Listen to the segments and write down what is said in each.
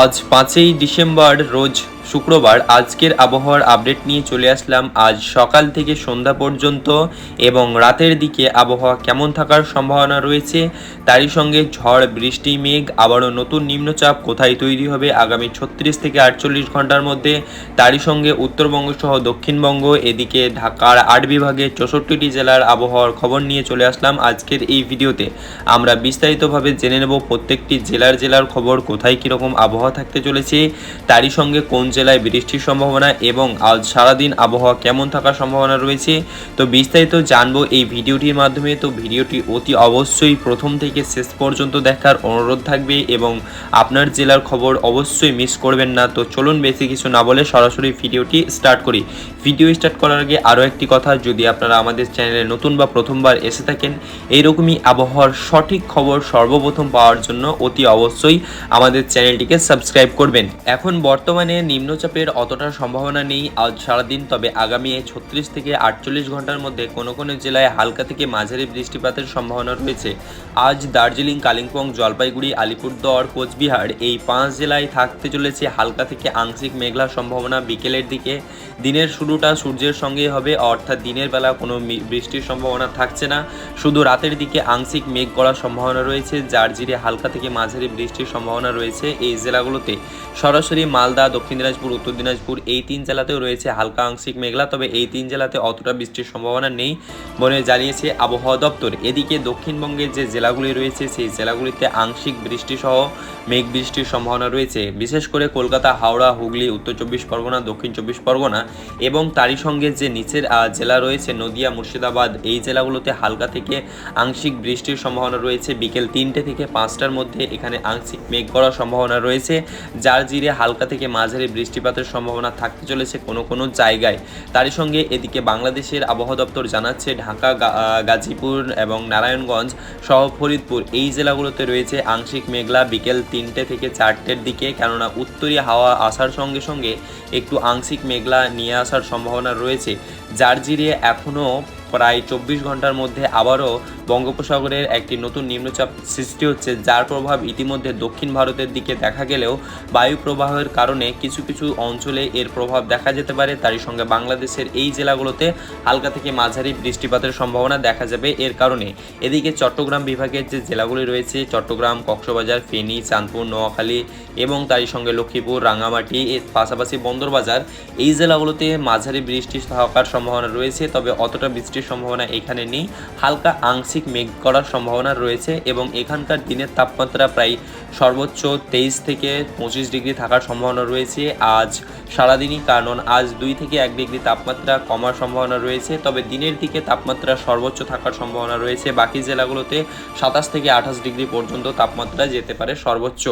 আজ 5ই ডিসেম্বর রোজ শুক্রবার আজকের আবহাওয়ার আপডেট নিয়ে চলে আসলাম। আজ সকাল থেকে সন্ধ্যা পর্যন্ত এবং রাতের দিকে আবহাওয়া কেমন থাকার সম্ভাবনা রয়েছে, তারই সঙ্গে ঝড় বৃষ্টি মেঘ আবারও নতুন নিম্নচাপ কোথায় তৈরি হবে আগামী 36 থেকে 48 ঘন্টার মধ্যে, তারই সঙ্গে উত্তরবঙ্গ সহ দক্ষিণবঙ্গ এদিকে ঢাকার 8 বিভাগের 64টি জেলার আবহাওয়ার খবর নিয়ে চলে আসলাম। আজকের এই ভিডিওতে আমরা বিস্তারিতভাবে জেনে নেব প্রত্যেকটি জেলার খবর, কোথায় কীরকম আবহাওয়া থাকতে চলেছে, তারই সঙ্গে কোন জেলায় বৃষ্টির সম্ভাবনা এবং আজ সারাদিন আবহাওয়া কেমন থাকার সম্ভাবনা রয়েছে। তো বিস্তারিত জানবো এই ভিডিওটির মাধ্যমে। তো ভিডিওটি অতি অবশ্যই প্রথম থেকে শেষ পর্যন্ত দেখার অনুরোধ থাকবে এবং আপনার জেলার খবর অবশ্যই মিস করবেন না। তো চলুন বেশি কিছু না বলে সরাসরি ভিডিওটি স্টার্ট করি। ভিডিও স্টার্ট করার আগে আরও একটি কথা, যদি আপনারা আমাদের চ্যানেলে নতুন বা প্রথমবার এসে থাকেন, এইরকমই আবহাওয়ার সঠিক খবর সর্বপ্রথম পাওয়ার জন্য অতি অবশ্যই আমাদের চ্যানেলটিকে সাবস্ক্রাইব করবেন। এখন বর্তমানে নিম্নচাপের অতটা সম্ভাবনা নেই আজ সারাদিন, তবে আগামী 36 থেকে 48 ঘন্টার মধ্যে কোনো কোনো জেলায় হালকা থেকে মাঝারি বৃষ্টিপাতের সম্ভাবনা রয়েছে। আজ দার্জিলিং, কালিম্পং, জলপাইগুড়ি, আলিপুরদুয়ার, কোচবিহার এই 5 জেলায় থাকতে চলেছে হালকা থেকে আংশিক মেঘলা সম্ভাবনা। বিকেলের দিকে দিনের শুরুটা সূর্যের সঙ্গেই হবে, অর্থাৎ দিনের বেলা কোনো বৃষ্টির সম্ভাবনা থাকছে না, শুধু রাতের দিকে আংশিক মেঘ করার সম্ভাবনা রয়েছে, যার জিরে হালকা থেকে মাঝারি বৃষ্টির সম্ভাবনা রয়েছে এই জেলাগুলোতে। সরাসরি মালদা, দক্ষিণ দিনাজপুর, উত্তর দিনাজপুর এই 3 জেলাতেও রয়েছে হালকা আংশিক মেঘলা, তবে এই 3 জেলাতে অতটা বৃষ্টির সম্ভাবনা নেই বলে জানিয়েছে আবহাওয়া দপ্তর। এদিকে দক্ষিণবঙ্গের যে জেলাগুলি রয়েছে সেই জেলাগুলিতে আংশিক বৃষ্টিসহ মেঘ বৃষ্টির সম্ভাবনা রয়েছে, বিশেষ করে কলকাতা, হাওড়া, হুগলি, উত্তর 24 পরগনা, দক্ষিণ 24 পরগনা এবং তারই সঙ্গে যে নিচের জেলা রয়েছে নদিয়া, মুর্শিদাবাদ এই জেলাগুলোতে হালকা থেকে আংশিক বৃষ্টির সম্ভাবনা রয়েছে। বিকেল 3টে থেকে 5টার মধ্যে এখানে আংশিক মেঘ করার সম্ভাবনা রয়েছে, যার জিরে হালকা থেকে মাঝারি বৃষ্টিপাতের সম্ভাবনা থাকতে চলেছে কোনো কোনো জায়গায়। তারই সঙ্গে এদিকে বাংলাদেশের আবহাওয়া দপ্তর জানাচ্ছে ঢাকা, গাজীপুর এবং নারায়ণগঞ্জ সহ ফরিদপুর এই জেলাগুলোতে রয়েছে আংশিক মেঘলা বিকেল 3টে থেকে 4টের দিকে, কেননা উত্তরী হাওয়া আসার সঙ্গে সঙ্গে একটু আংশিক মেঘলা নিয়ে আসার সম্ভাবনা রয়েছে, যার জিরে এখনও প্রায় 24 ঘন্টার মধ্যে আবারও বঙ্গোপসাগরের একটি নতুন নিম্নচাপ সৃষ্টি হচ্ছে, যার প্রভাব ইতিমধ্যে দক্ষিণ ভারতের দিকে দেখা গেলেও বায়ু প্রবাহের কারণে কিছু কিছু অঞ্চলে এর প্রভাব দেখা যেতে পারে। তারই সঙ্গে বাংলাদেশের এই জেলাগুলোতে হালকা থেকে মাঝারি বৃষ্টিপাতের সম্ভাবনা দেখা যাবে এর কারণে। এদিকে চট্টগ্রাম বিভাগের যে জেলাগুলি রয়েছে চট্টগ্রাম, কক্সবাজার, ফেনী, চাঁদপুর, নোয়াখালী এবং তারই সঙ্গে লক্ষ্মীপুর, রাঙামাটি এর পাশাপাশি বন্দরবাজার এই জেলাগুলোতে মাঝারি বৃষ্টি থাকার সম্ভাবনা রয়েছে, তবে অতটা বৃষ্টির সম্ভাবনা এখানে নেই, হালকা আংশিক মেঘ করার সম্ভাবনা রয়েছে এবং এখানকার দিনের তাপমাত্রা প্রায় সর্বোচ্চ 23 থেকে 25 ডিগ্রি থাকার সম্ভাবনা রয়েছে আজ সারাদিনই, কারণ আজ 2 থেকে 1 ডিগ্রি তাপমাত্রা কমার সম্ভাবনা রয়েছে, তবে দিনের দিকে তাপমাত্রা সর্বোচ্চ থাকার সম্ভাবনা রয়েছে বাকি জেলাগুলোতে 27 থেকে 28 ডিগ্রি পর্যন্ত তাপমাত্রা যেতে পারে সর্বোচ্চ।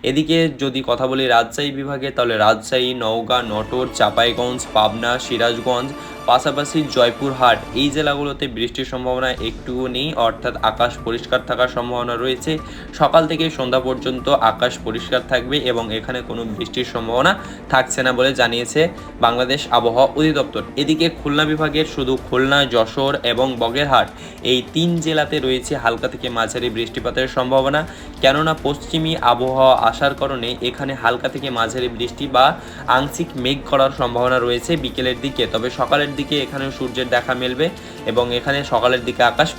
এদিকে যদি কথা বলি রাজশাহী বিভাগে, তাহলে রাজশাহী, নওগাঁ, নটোর, চাঁপাইগঞ্জ, পাবনা, সিরাজগঞ্জ পাশাপাশি জয়পুরহাট এই জেলাগুলোতে বৃষ্টির সম্ভাবনা একটুও নেই, অর্থাৎ আকাশ পরিষ্কার থাকার সম্ভাবনা রয়েছে। সকাল থেকে সন্ধ্যা পর্যন্ত আকাশ পরিষ্কার থাকবে এবং এখানে কোনো বৃষ্টির সম্ভাবনা থাকছে না বলে জানিয়েছে বাংলাদেশ আবহাওয়া অধিদপ্তর। এদিকে খুলনা বিভাগের শুধু খুলনা, যশোর এবং বগেরহাট এই 3 জেলাতে রয়েছে হালকা থেকে মাঝারি বৃষ্টিপাতের সম্ভাবনা, কেননা পশ্চিমী আবহাওয়া আসার কারণে এখানে হালকা থেকে মাঝারি বৃষ্টি বা আংশিক মেঘ করার সম্ভাবনা রয়েছে বিকেলের দিকে, তবে সকালের দিকে এখানে সূর্যের দেখা মিলবে এবং এখানে সকালের দিকে আকাশ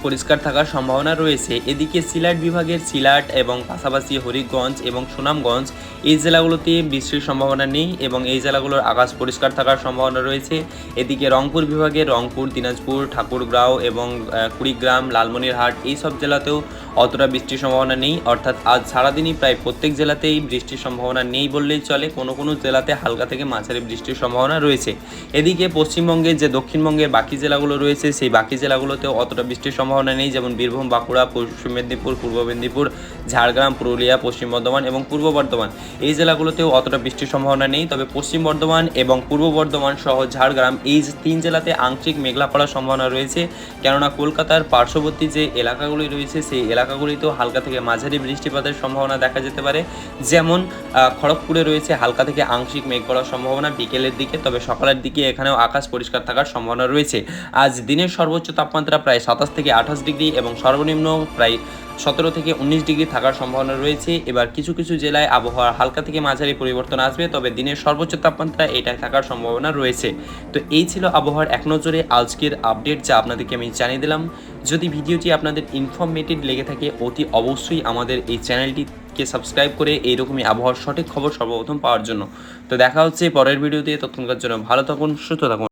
পরিষ্কার থাকার সম্ভাবনা রয়েছে। এদিকে সিলেট বিভাগের সিলেট এবং পাশাপাশি হরিগঞ্জ এবং সুনামগঞ্জ এই জেলাগুলোতে বৃষ্টির সম্ভাবনা নেই এবং এই জেলাগুলোর আকাশ পরিষ্কার থাকার সম্ভাবনা রয়েছে। এদিকে রংপুর বিভাগের রংপুর, দিনাজপুর, ঠাকুরগাঁও এবং কুড়িগ্রাম, লালমনিরহাট এই সব জেলাতেও অতটা বৃষ্টির সম্ভাবনা নেই, অর্থাৎ আজ সারাদিনই প্রায় প্রত্যেক জেলাতেই বৃষ্টির সম্ভাবনা নেই বললেই চলে, কোনো কোনো জেলাতে হালকা থেকে মাঝারি বৃষ্টির সম্ভাবনা রয়েছে। এদিকে পশ্চিমবঙ্গের যে দক্ষিণবঙ্গের বাকি জেলাগুলো রয়েছে সেই বাকি জেলাগুলোতেও অতটা বৃষ্টির সম্ভাবনা নেই, যেমন বীরভূম, বাঁকুড়া, পশ্চিম মেদিনীপুর, পূর্ব মেদিনীপুর, ঝাড়গ্রাম, পুরুলিয়া, পশ্চিম বর্ধমান এবং পূর্ব বর্ধমান এই জেলাগুলোতেও অতটা বৃষ্টির সম্ভাবনা নেই, তবে পশ্চিম বর্ধমান এবং পূর্ব বর্ধমান সহ ঝাড়গ্রাম এই 3 জেলাতে আংশিক মেঘলা করার সম্ভাবনা রয়েছে, কেননা কলকাতার পার্শ্ববর্তী যে এলাকাগুলি রয়েছে সেই এলাকাগুলিতেও হালকা থেকে মাঝারি বৃষ্টিপাতের সম্ভাবনা দেখা যেতে পারে, যেমন খড়গপুরে রয়েছে হালকা থেকে আংশিক মেঘ করার সম্ভাবনা বিকেলের দিকে, তবে সকালের দিকে এখানেও আকাশ পরিষ্কার থাকার সম্ভাবনা রয়েছে। আজ দিনের সর্বোচ্চ তাপমাত্রা প্রায় 27 থেকে 28 ডিগ্রি এবং সর্বনিম্ন প্রায় 17 থেকে 19 ডিগ্রি থাকার সম্ভাবনা রয়েছে। এবার কিছু কিছু জেলায় আবহাওয়ার হালকা থেকে মাঝারি পরিবর্তন আসবে, তবে দিনের সর্বোচ্চ তাপমাত্রা এটাই থাকার সম্ভাবনা রয়েছে। তো এই ছিল আবহাওয়ার এক নজরে আজকের আপডেট, যা আপনাদেরকে আমি জানিয়ে দিলাম। যদি ভিডিওটি আপনাদের ইনফরমেটিভ লেগে থাকে অতি অবশ্যই আমাদের এই চ্যানেলটিকে সাবস্ক্রাইব করে এইরকমই আবহাওয়ার সঠিক খবর সর্বপ্রথম পাওয়ার জন্য। তো দেখা হচ্ছে পরের ভিডিওতে, ততক্ষণকার জন্য ভালো থাকুন, সুস্থ থাকুন।